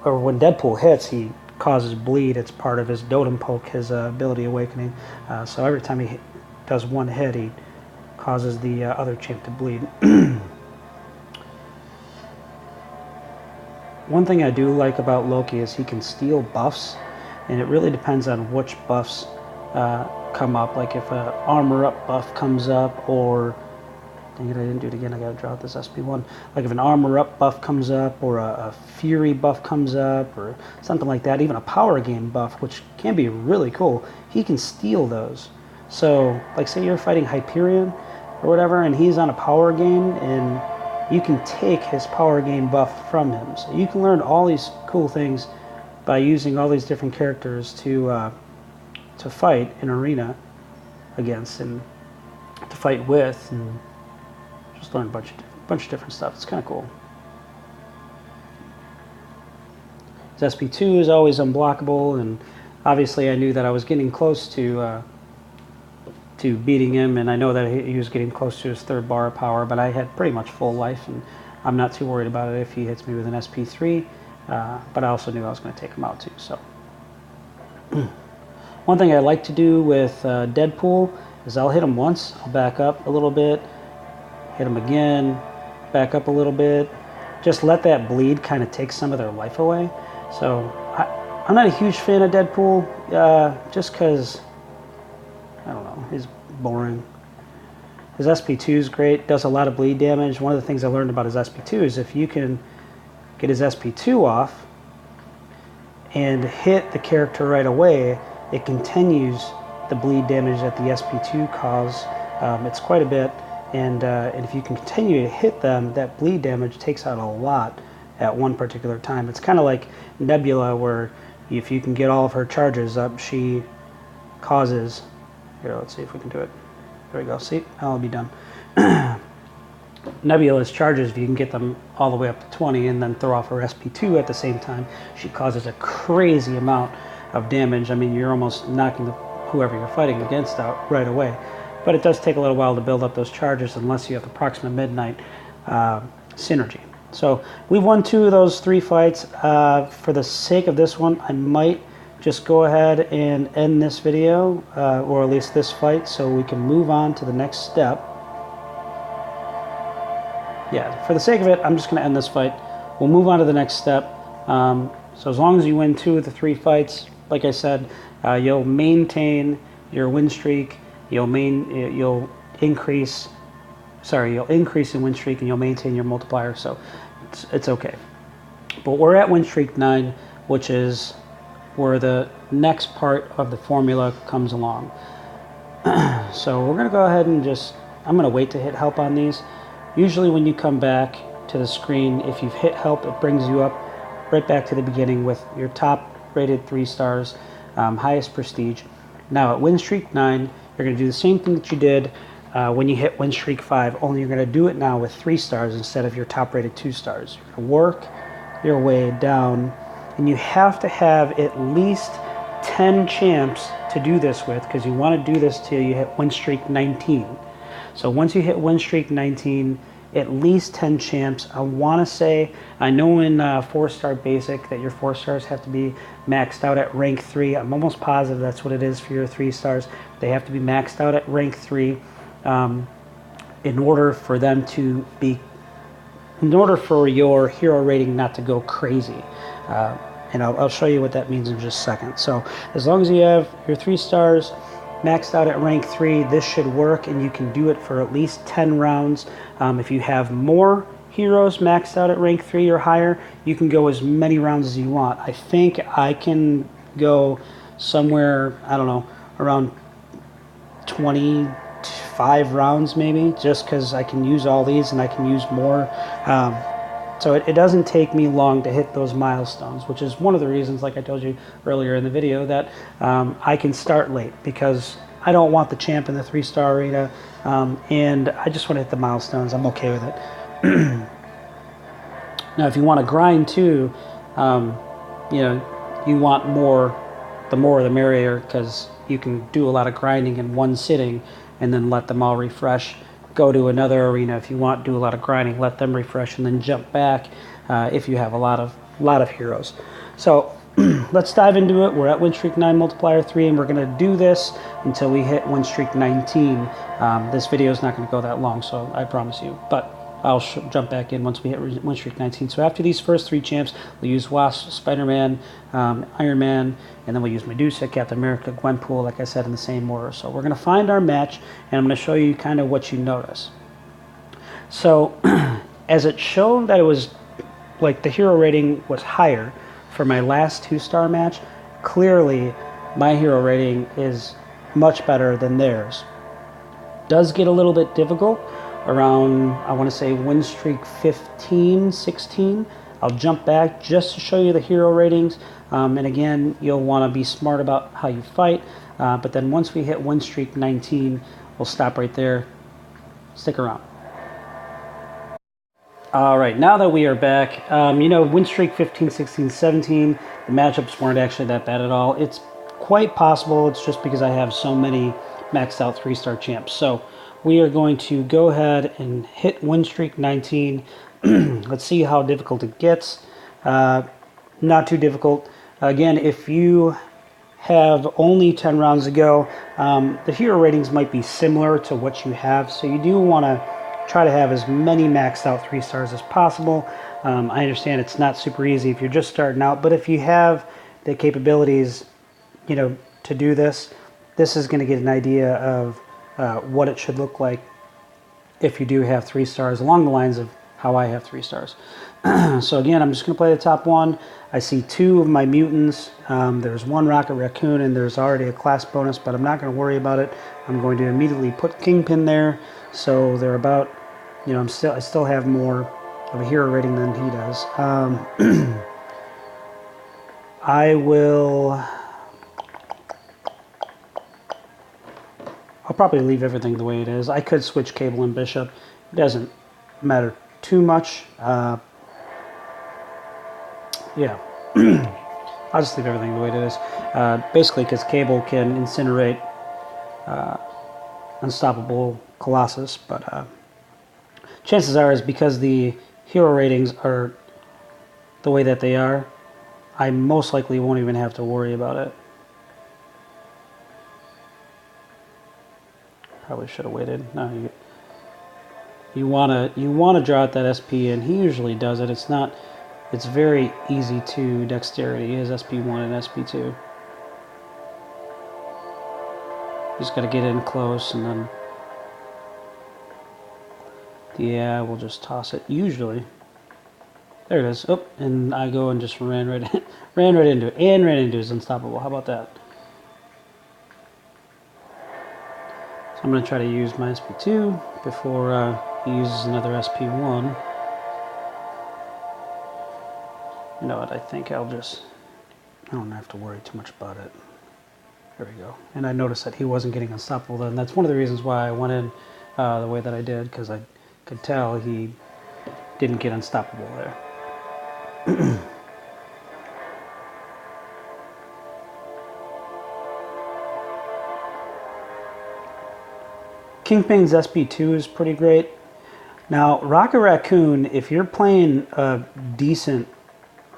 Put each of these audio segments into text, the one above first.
or when Deadpool hits, he causes bleed. It's part of his Dotem Poke, his ability awakening. So every time he does one hit, he causes the other champ to bleed. One thing I do like about Loki is he can steal buffs, and it really depends on which buffs come up. Like if an armor up buff comes up, or dang it, I didn't do it again. I gotta draw out this SP1. Like if an armor up buff comes up, or a fury buff comes up, or something like that, even a power gain buff, which can be really cool, he can steal those. So like say you're fighting Hyperion or whatever, and he's on a power gain, and you can take his power gain buff from him. So you can learn all these cool things by using all these different characters to fight in Arena against, and to fight with, and just learn a bunch of different stuff. It's kind of cool. His SP2 is always unblockable, and obviously I knew that I was getting close to beating him, and I know that he was getting close to his third bar of power, but I had pretty much full life, and I'm not too worried about it if he hits me with an SP3, but I also knew I was going to take him out too. So one thing I like to do with Deadpool is I'll hit him once, I'll back up a little bit, hit him again, back up a little bit, just let that bleed kind of take some of their life away. So I'm not a huge fan of Deadpool, just because, I don't know, he's boring. His SP2 is great, does a lot of bleed damage. One of the things I learned about his SP2 is if you can get his SP2 off and hit the character right away, it continues the bleed damage that the SP2 causes. It's quite a bit, and if you can continue to hit them, that bleed damage takes out a lot at one particular time. It's kind of like Nebula, where if you can get all of her charges up, she causes... Here, let's see if we can do it. There we go. See, I'll be done. Nebula's charges, if you can get them all the way up to 20 and then throw off her SP2 at the same time, she causes a crazy amount of damage. I mean, you're almost knocking whoever you're fighting against out right away. But it does take a little while to build up those charges unless you have the Proxima Midnight synergy. So we've won 2 of those 3 fights. For the sake of this one, I might just go ahead and end this video, or at least this fight, so we can move on to the next step. Yeah, for the sake of it, I'm just going to end this fight. We'll move on to the next step. So as long as you win 2 of the 3 fights, like I said, you'll maintain your win streak. You'll increase in win streak, and you'll maintain your multiplier. So it's okay. But we're at win streak 9, which is where the next part of the formula comes along. So we're going to go ahead and I'm going to wait to hit help on these. Usually when you come back to the screen, if you've hit help, it brings you up right back to the beginning with your top rated 3 stars, highest prestige. Now at win streak 9, you're going to do the same thing that you did when you hit win streak 5, only you're going to do it now with 3 stars instead of your top rated 2 stars. You're going to work your way down, and you have to have at least 10 champs to do this with, because you want to do this till you hit win streak 19. So once you hit win streak 19, at least 10 champs. I want to say, I know in 4-star basic that your 4 stars have to be maxed out at rank 3. I'm almost positive that's what it is for your 3 stars. They have to be maxed out at rank 3 in order for them to be, in order for your hero rating not to go crazy. And I'll show you what that means in just a second. So as long as you have your 3 stars maxed out at rank 3, this should work, and you can do it for at least 10 rounds. If you have more heroes maxed out at rank 3 or higher, you can go as many rounds as you want. I think I can go somewhere, I don't know, around 25 rounds maybe, just because I can use all these and I can use more. So it doesn't take me long to hit those milestones, which is one of the reasons, like I told you earlier in the video, that I can start late, because I don't want the champ in the 3-star arena, and I just want to hit the milestones. I'm okay with it. Now, if you want to grind too, you know, you want more, the more the merrier, because you can do a lot of grinding in one sitting and then let them all refresh. Go to another arena if you want, do a lot of grinding, let them refresh, and then jump back if you have a lot of a lot of heroes. So let's dive into it. We're at win streak 9 multiplier 3, and we're going to do this until we hit win streak 19. This video is not going to go that long, so I promise you. But I'll jump back in once we hit win streak 19. So after these first 3 champs, we'll use Wasp, Spider-Man, Iron Man, and then we'll use Medusa, Captain America, Gwenpool, like I said, in the same order. So we're going to find our match, and I'm going to show you kind of what you notice. So as it showed that it was like the hero rating was higher for my last 2-star match, clearly my hero rating is much better than theirs. Does get a little bit difficult around, I want to say, win streak 15, 16. I'll jump back just to show you the hero ratings. And again, you'll want to be smart about how you fight. But then once we hit win streak 19, we'll stop right there. Stick around. All right, now that we are back, you know, win streak 15, 16, 17, the matchups weren't actually that bad at all. It's quite possible it's just because I have so many maxed out 3-star champs. So we are going to go ahead and hit win streak 19. Let's see how difficult it gets. Not too difficult. Again, if you have only 10 rounds to go, the hero ratings might be similar to what you have. So you do want to try to have as many maxed out 3 stars as possible. I understand it's not super easy if you're just starting out, but if you have the capabilities, you know, to do this, this is going to get an idea of what it should look like if you do have 3 stars, along the lines of how I have 3 stars. So again, I'm just going to play the top 1. I see 2 of my mutants. There's 1 Rocket Raccoon, and there's already a class bonus, but I'm not going to worry about it. I'm going to immediately put Kingpin there, so they're about, you know, I still have more of a hero rating than he does. I'll probably leave everything the way it is. I could switch Cable and Bishop. It doesn't matter too much. Yeah. I'll just leave everything the way it is. Basically, because Cable can incinerate unstoppable Colossus, but chances are is because the hero ratings are the way that they are, I most likely won't even have to worry about it. Probably should have waited. No, you wanna draw out that SP, and he usually does it. It's very easy to dexterity. He has SP1 and SP2. Just gotta get in close, and then yeah, we'll just toss it. Usually, there it is. Oh, and I go and just ran right into it, and ran into his unstoppable. How about that? So I'm going to try to use my SP2 before he uses another SP1. You know what, I think I don't have to worry too much about it. There we go. And I noticed that he wasn't getting unstoppable then. That's one of the reasons why I went in the way that I did, because I could tell he didn't get unstoppable there. Kingpin's SP2 is pretty great. Now, Rocket Raccoon, if you're playing a decent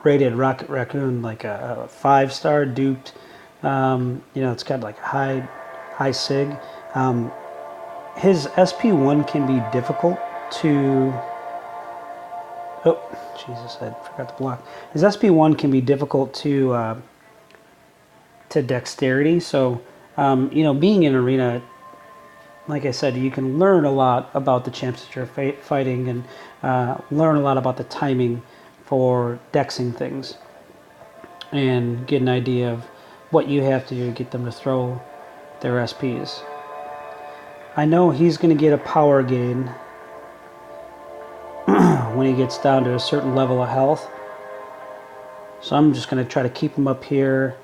rated Rocket Raccoon, like a 5-star duped, you know, it's got like high sig, his SP1 can be difficult to... Oh, Jesus, I forgot to block. His SP1 can be difficult to dexterity. So, you know, being in Arena, like I said, you can learn a lot about the champs that you're fighting, and learn a lot about the timing for dexing things, and get an idea of what you have to do to get them to throw their SPs. I know he's going to get a power gain when he gets down to a certain level of health. So I'm just going to try to keep him up here.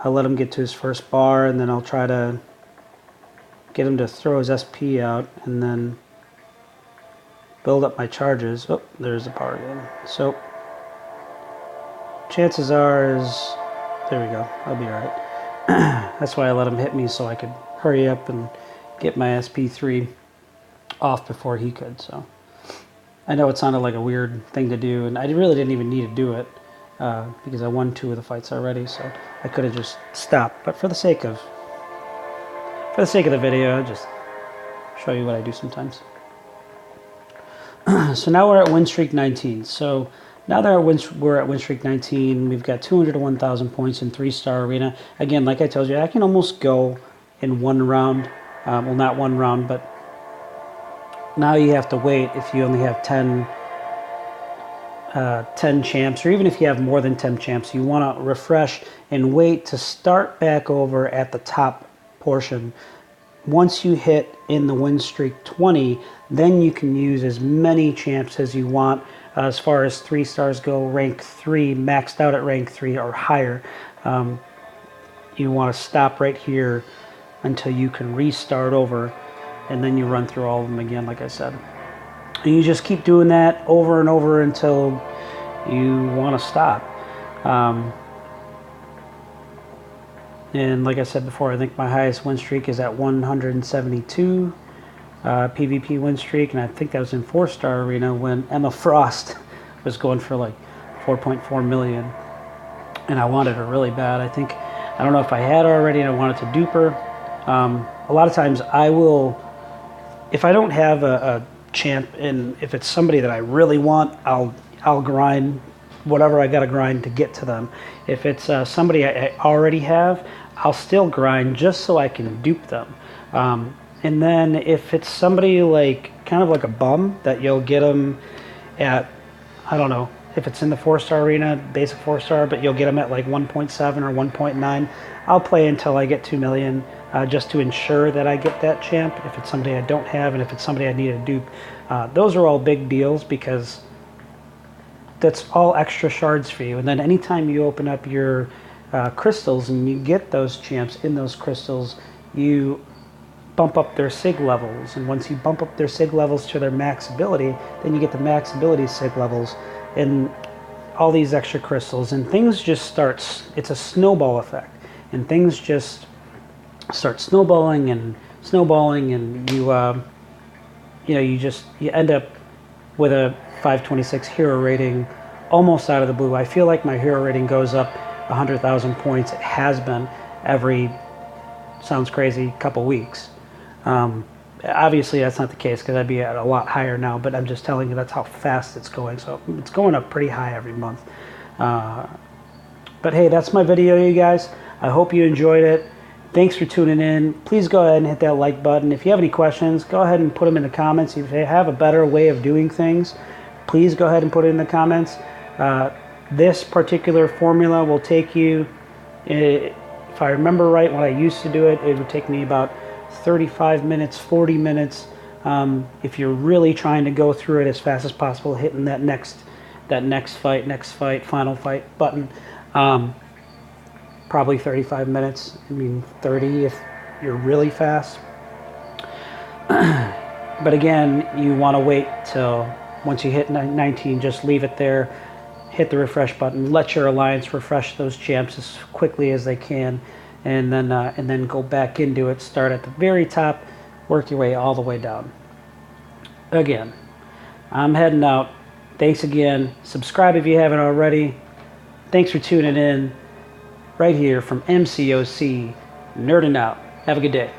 I'll let him get to his first bar, and then I'll try to get him to throw his SP out, and then build up my charges. Oh, there's the power gain. So chances are is, there we go, I'll be alright. That's why I let him hit me, so I could hurry up and get my SP3 off before he could. So I know it sounded like a weird thing to do, and I really didn't even need to do it because I won 2 of the fights already, so I could have just stopped. But for the sake of the video, I'll just show you what I do sometimes. So now we're at win streak 19. So now that we're at win streak 19, we've got 200 to 1,000 points in 3-star arena. Again, like I told you, I can almost go in one round. Well, not one round, but now you have to wait if you only have 10 champs, or even if you have more than 10 champs. You want to refresh and wait to start back over at the top portion. Once you hit in the win streak 20, then you can use as many champs as you want. As far as 3 stars go, rank 3, maxed out at rank 3 or higher. You want to stop right here until you can restart over, and then you run through all of them again, like I said. And you just keep doing that over and over until you want to stop. And like I said before, I think my highest win streak is at 172 PvP win streak, and I think that was in 4-star arena when Emma Frost was going for like 4.4 million, and I wanted her really bad. I don't know if I had her already and I wanted to dupe her. A lot of times I will, if I don't have a champ, and if it's somebody that I really want, I'll grind whatever I gotta grind to get to them. If it's somebody I already have, I'll still grind just so I can dupe them. And then if it's somebody like kind of like a bum that you'll get them at, I don't know, if it's in the 4-star arena, basic 4-star, but you'll get them at like 1.7 or 1.9, I'll play until I get 2 million just to ensure that I get that champ. If it's somebody I don't have, and if it's somebody I need to dupe, those are all big deals because that's all extra shards for you. And then anytime you open up your crystals and you get those champs in those crystals, you bump up their sig levels. And once you bump up their sig levels to their max ability, then you get the max ability sig levels and all these extra crystals. And things just starts, it's a snowball effect. And things just start snowballing, and you you end up with a 526 hero rating almost out of the blue. I feel like my hero rating goes up 100,000 points. It has been every, sounds crazy, couple weeks. Obviously that's not the case because I'd be at a lot higher now, but I'm just telling you that's how fast it's going. So it's going up pretty high every month. But hey, that's my video, you guys. I hope you enjoyed it. Thanks for tuning in. Please go ahead and hit that like button. If you have any questions, go ahead and put them in the comments. If you have a better way of doing things, please go ahead and put it in the comments. This particular formula will take you, if I remember right, when I used to do it, it would take me about 35 minutes, 40 minutes. If you're really trying to go through it as fast as possible, hitting that next fight, final fight button. Probably 35 minutes. I mean 30 if you're really fast. But again, you want to wait till once you hit 19, just leave it there. Hit the refresh button. Let your alliance refresh those champs as quickly as they can, and then go back into it. Start at the very top, work your way all the way down. Again, I'm heading out. Thanks again. Subscribe if you haven't already. Thanks for tuning in. Right here from MCOC, nerding out. Have a good day.